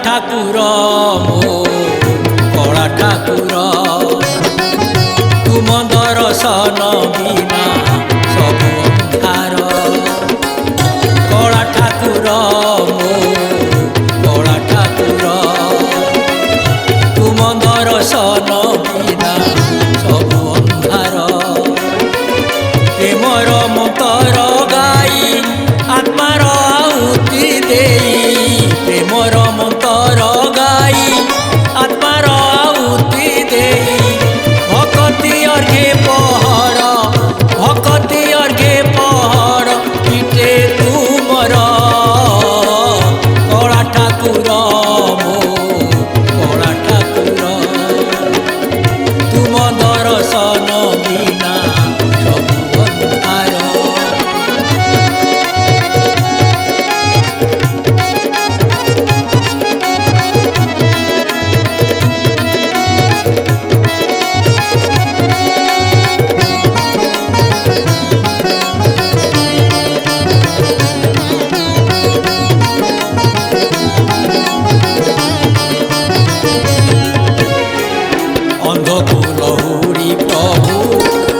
ठाकुर मो कला ठाकुर तुम दर्शन बिना सब अंधार कला ठाकुर मो कला ठाकुर तुम दर्शन बिना सब अंधार प्रेमर मंतर गाई आत्मार आहुति देई प्रेमर मंतर गाई आत्मार आहुति देई भक्ति अर्घे पहर भक्ति अर्घे पहर पिटे तुमर कला ठाकुर मो कला ठाकुर तुम दर्शन बिना सब अंधार लहुरी प्रभु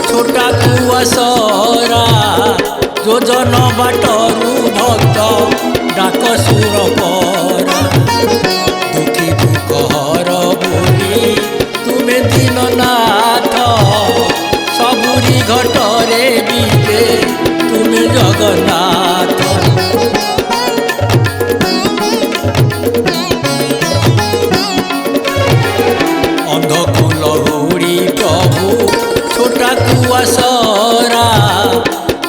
छोटा कुआसरा योजन बाटरू भक्त डाक सुर परा दुखी दुखहर बोली तुमे दीननाथ सबुरी घटरे बीते तुमे जगन्नाथ लहुरी प्रभु छोटा कुआसरा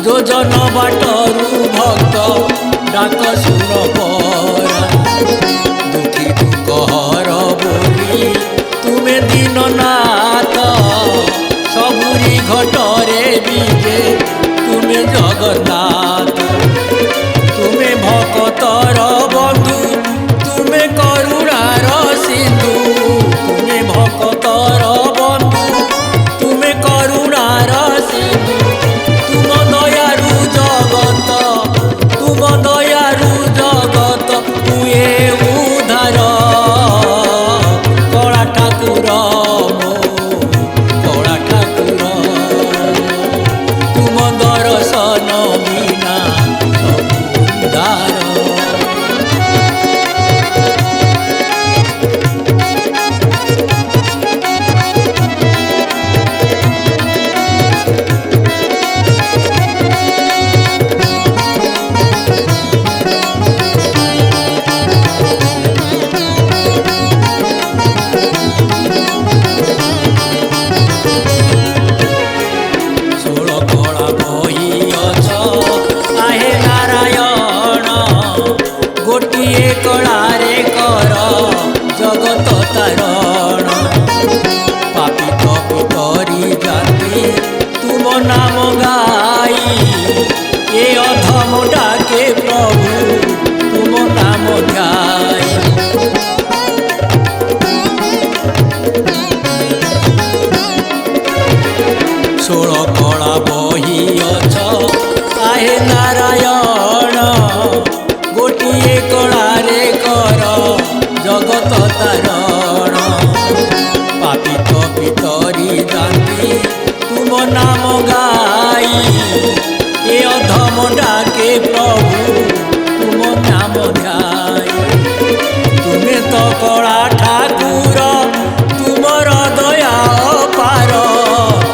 योजन बाटरू भक्त डाक सुर परा दुखी दुखहर बोली तुमे दीननाथ सबुरी घटरे बीजे तुमे जगन्नाथ तुमे भक्तर बंधु तुमे करुणार सिंधु तुमे भक्तर बंधु तुमे करुणार सिंधु तुम दयारु जगत तुम दयारु जगत हुए उद्धार कला ठाकुर मो कला ठाकुर तुम दर्शन बिना सब उद्धार गोटिए कलारे कर जगत तारण पापी कपि करी जाती तुम नाम गाई ए अधम डाके प्रभु तुम नाम ध्याई षोल कला बही अछ आहे नारायण गोटिए कलारे कर जगत तारण पापी कपि तरी जाती तुम नाम गाई ए अधम डाके प्रभु तुम नाम ध्याई तुमे तो कला ठाकुर तुमर दया पार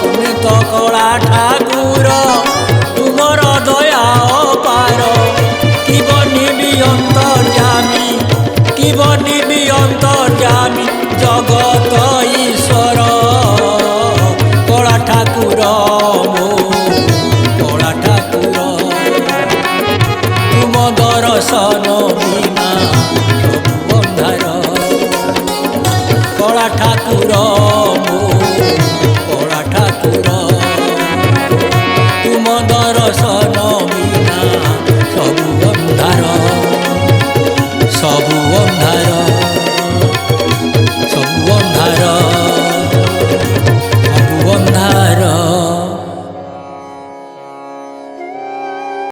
तुमे तो कला ठाकुर तुमर दया पार कि बनिबी अंतर्यामी कि बनिबी अंतर्यामी जगत ईश्वर कला ठाकुर मो कला ठाकुर तुम दर्शन बिना सब अंधार कला ठाकुर मो कला ठाकुर तुम दर्शन बिना सब अंधार सबु